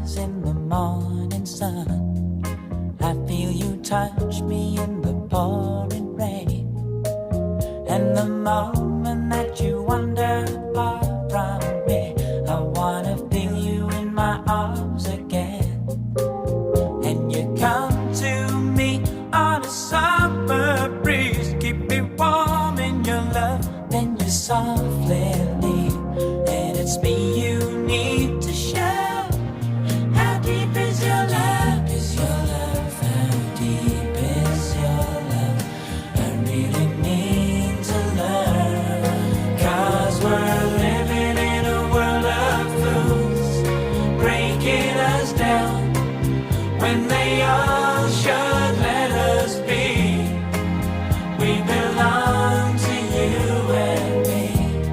rise in the morning sun. I feel you touch me in the pouring rain. And the moment that you wander far from me, I wanna feel you in my arms again. And you come to me on a summer breeze, keep me warm in your love, then you softly leave. And it's me you need to show. How deep is your love? Is your love? How deep is your love? I really need to learn. 'Cause we're living in a world of fools, breaking us down when they